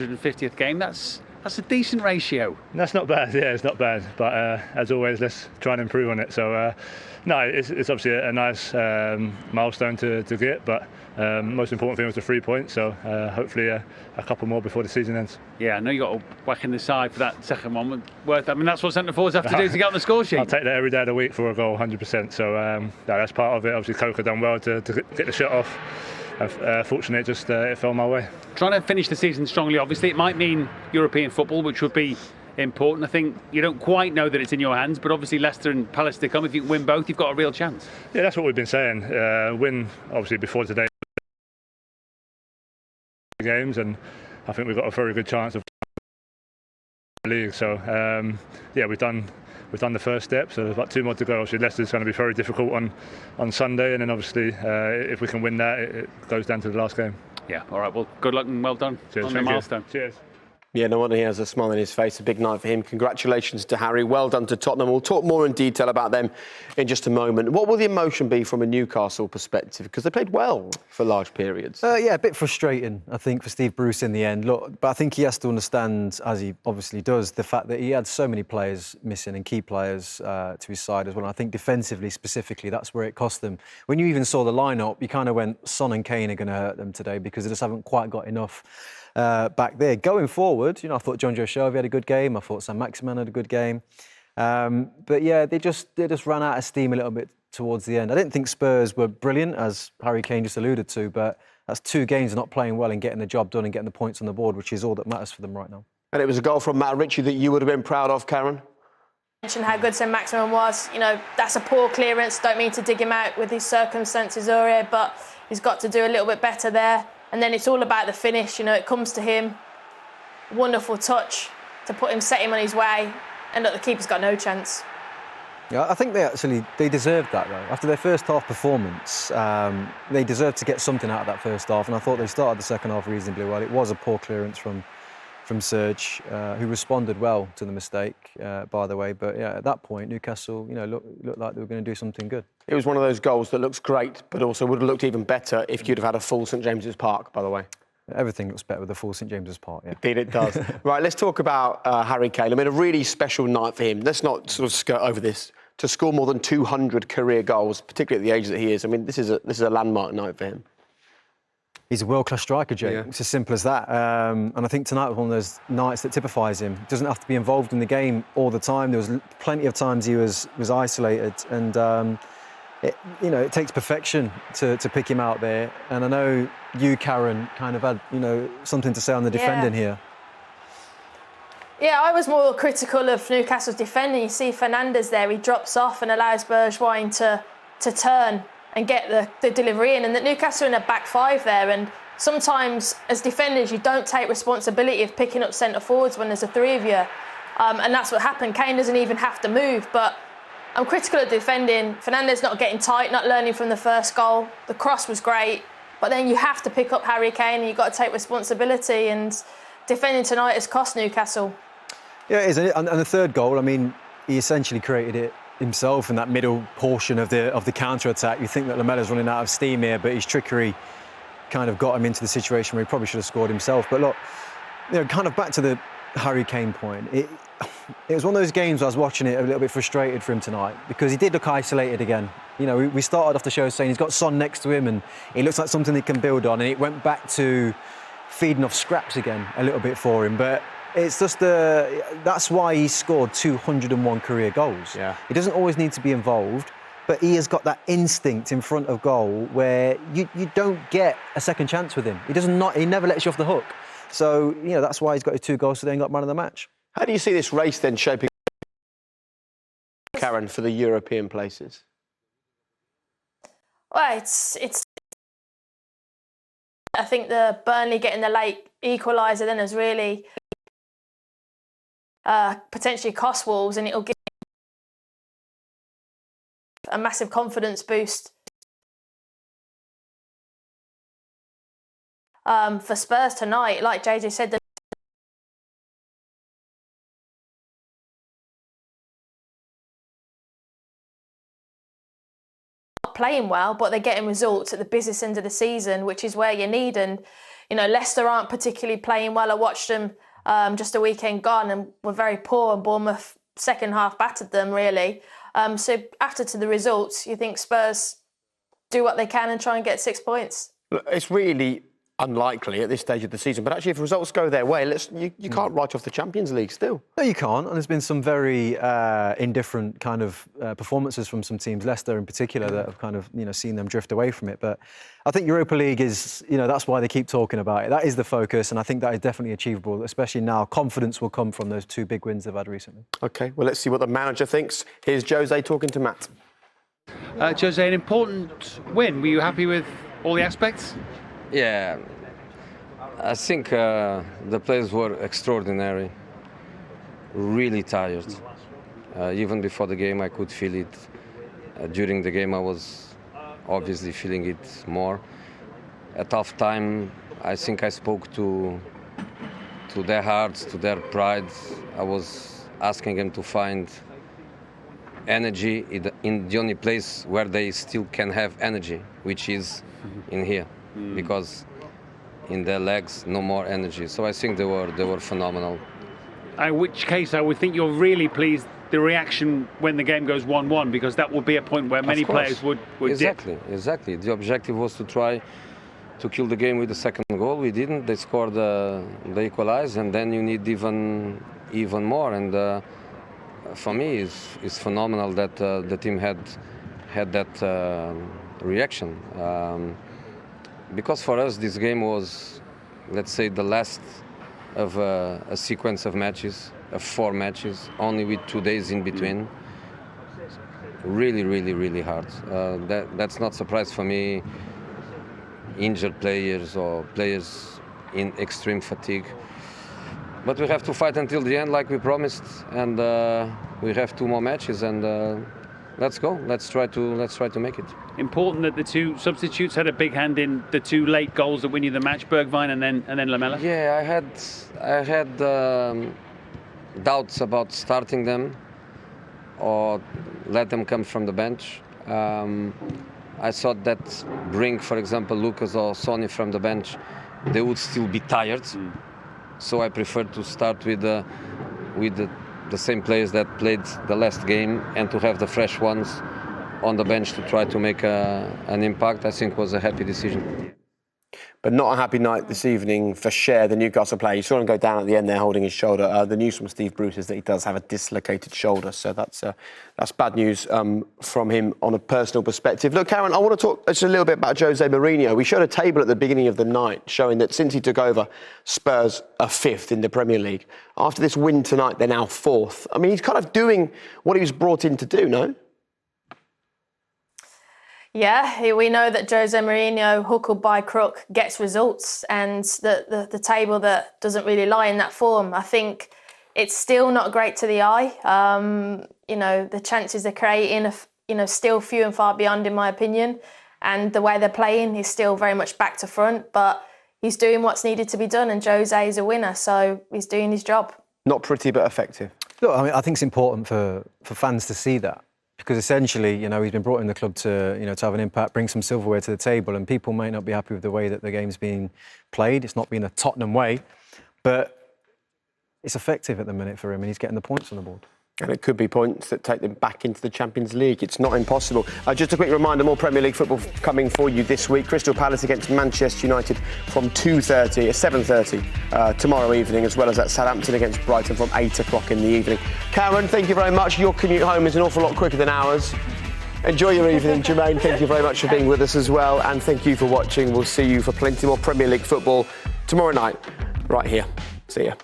150th game. That's a decent ratio. That's not bad. Yeah, it's not bad. But as always, let's try and improve on it. So no, it's obviously a nice milestone to get. But most important thing was the 3 points. So hopefully a couple more before the season ends. Yeah, I know you got a whack in the side for that second one. I mean, that's what centre forwards have to do to get on the score sheet. I'll take that every day of the week for a goal, 100%. So that's part of it. Obviously, Coker done well to get the shot off. Fortunately, it fell my way. Trying to finish the season strongly, obviously, it might mean European football, which would be important. I think you don't quite know that it's in your hands, but obviously Leicester and Palace to come. If you win both, you've got a real chance. Yeah, that's what we've been saying. Win, obviously, before today games, and I think we've got a very good chance of the league. So yeah, we've done the first step, so there's about 2 more to go. Obviously, Leicester's going to be very difficult on Sunday, and then obviously if we can win that, it goes down to the last game. Yeah, all right, well, good luck and well done. Cheers. On the milestone. Cheers. Yeah, no wonder he has a smile on his face. A big night for him. Congratulations to Harry. Well done to Tottenham. We'll talk more in detail about them in just a moment. What will the emotion be from a Newcastle perspective? Because they played well for large periods. Yeah, a bit frustrating, I think, for Steve Bruce in the end. Look, but I think he has to understand, as he obviously does, the fact that he had so many players missing and key players to his side as well. And I think defensively, specifically, that's where it cost them. When you even saw the lineup, you kind of went, Son and Kane are going to hurt them today because they just haven't quite got enough back there. Going forward, I thought John Joe Shelby had a good game. I thought Sam Maximin had a good game. But yeah, they just ran out of steam a little bit towards the end. I didn't think Spurs were brilliant, as Harry Kane just alluded to, but that's 2 games of not playing well and getting the job done and getting the points on the board, which is all that matters for them right now. And it was a goal from Matt Ritchie that you would have been proud of, Karen? Mentioned how good Sam Maximin was. That's a poor clearance. Don't mean to dig him out with these circumstances, Aurier, but he's got to do a little bit better there. And then it's all about the finish. It comes to him. Wonderful touch to set him on his way. And look, the keeper's got no chance. Yeah, I think they deserved that, though. After their first half performance, they deserved to get something out of that first half. And I thought they started the second half reasonably well. It was a poor clearance from Serge, who responded well to the mistake, by the way. But yeah, at that point, Newcastle, looked like they were going to do something good. It was one of those goals that looks great, but also would have looked even better if you'd have had a full St James's Park, by the way. Everything looks better with a full St James's Park, yeah. Indeed it does. Right, let's talk about Harry Kane. I mean, a really special night for him. Let's not sort of skirt over this. To score more than 200 career goals, particularly at the age that he is, I mean, this is a landmark night for him. He's a world-class striker, Jake. Yeah. It's as simple as that. And I think tonight was one of those nights that typifies him. He doesn't have to be involved in the game all the time. There was plenty of times he was isolated, and it takes perfection to pick him out there. And I know you, Karen, kind of had something to say on the defending here. Yeah, I was more critical of Newcastle's defending. You see Fernandes there; he drops off and allows Bergwijn to turn and get the delivery in, and that Newcastle in a back 5 there. And sometimes, as defenders, you don't take responsibility of picking up centre forwards when there's a 3 of you, and that's what happened. Kane doesn't even have to move, but I'm critical of defending. Fernandes not getting tight, not learning from the first goal. The cross was great, but then you have to pick up Harry Kane, and you've got to take responsibility. And defending tonight has cost Newcastle. Yeah, it is, and the third goal. I mean, he essentially created it himself in that middle portion of the counter-attack. You think that Lamella's running out of steam here, but his trickery kind of got him into the situation where he probably should have scored himself. But look, kind of back to the Harry Kane point. It was one of those games I was watching it a little bit frustrated for him tonight because he did look isolated again. We started off the show saying he's got Son next to him and he looks like something he can build on, and it went back to feeding off scraps again a little bit for him. But it's just that's why he scored 201 career goals. Yeah. He doesn't always need to be involved, but he has got that instinct in front of goal where you don't get a second chance with him. He never lets you off the hook. So, that's why he's got his 2 goals today and got man of the match. How do you see this race then shaping, Karen, for the European places? Well, it's. I think the Burnley getting the late equaliser then has really potentially cost Wolves, and it'll give a massive confidence boost for Spurs tonight. Like JJ said, playing well, but they're getting results at the busiest end of the season, which is where you need. And Leicester aren't particularly playing well. I watched them just a weekend gone and were very poor, and Bournemouth second half battered them really. So after to the results, you think Spurs do what they can and try and get 6 points? Look, it's really unlikely at this stage of the season, but actually if results go their way, you can't write off the Champions League still. No, you can't. And there's been some very indifferent kind of performances from some teams, Leicester in particular, that have kind of, seen them drift away from it. But I think Europa League is, that's why they keep talking about it. That is the focus, and I think that is definitely achievable, especially now. Confidence will come from those 2 big wins they've had recently. OK, well, let's see what the manager thinks. Here's Jose talking to Matt. Jose, an important win. Were you happy with all the aspects? Yeah, I think the players were extraordinary, really tired. Even before the game I could feel it. During the game I was obviously feeling it more. At half time I think I spoke to their hearts, to their pride. I was asking them to find energy in the only place where they still can have energy, which is in here, because in their legs no more energy. So I think they were phenomenal. In which case I would think you're really pleased the reaction when the game goes 1-1, because that will be a point where many players would exactly dip. Exactly. The objective was to try to kill the game with the second goal. We didn't. They scored, they equalized, and then you need even more. And for me, it's phenomenal that the team had that reaction. Because for us, this game was, let's say, the last of a sequence of matches, of 4 matches, only with 2 days in between. Really, really, really hard. That's not a surprise for me. Injured players or players in extreme fatigue. But we have to fight until the end, like we promised, and we have 2 more matches, and let's go. Let's try to make it. Important that the 2 substitutes had a big hand in the 2 late goals that win you the match, Bergwijn and then Lamela. Yeah, I had doubts about starting them or let them come from the bench. I thought that bring, for example, Lucas or Sonny from the bench, they would still be tired. So I preferred to start with the same players that played the last game, and to have the fresh ones on the bench to try to make an impact. I think was a happy decision. But not a happy night this evening for Cher, the Newcastle player. You saw him go down at the end there holding his shoulder. The news from Steve Bruce is that he does have a dislocated shoulder, so that's bad news from him on a personal perspective. Look, Karen, I want to talk just a little bit about Jose Mourinho. We showed a table at the beginning of the night showing that since he took over, Spurs are 5th in the Premier League. After this win tonight, they're now 4th. I mean, he's kind of doing what he was brought in to do, no? Yeah, we know that Jose Mourinho, hook or by crook, gets results, and the table that doesn't really lie in that form. I think it's still not great to the eye. The chances they're creating are, still few and far beyond, in my opinion. And the way they're playing is still very much back to front, but he's doing what's needed to be done, and Jose is a winner, so he's doing his job. Not pretty, but effective. Look, I mean, I think it's important for fans to see that. Because essentially, he's been brought in the club to, to have an impact, bring some silverware to the table, and people may not be happy with the way that the game's being played. It's not been a Tottenham way, but it's effective at the minute for him, and he's getting the points on the board. And it could be points that take them back into the Champions League. It's not impossible. Just a quick reminder, more Premier League football coming for you this week. Crystal Palace against Manchester United from 7:30 tomorrow evening, as well as at Southampton against Brighton from 8 o'clock in the evening. Karen, thank you very much. Your commute home is an awful lot quicker than ours. Enjoy your evening. Jermaine, thank you very much for being with us as well. And thank you for watching. We'll see you for plenty more Premier League football tomorrow night, right here. See ya.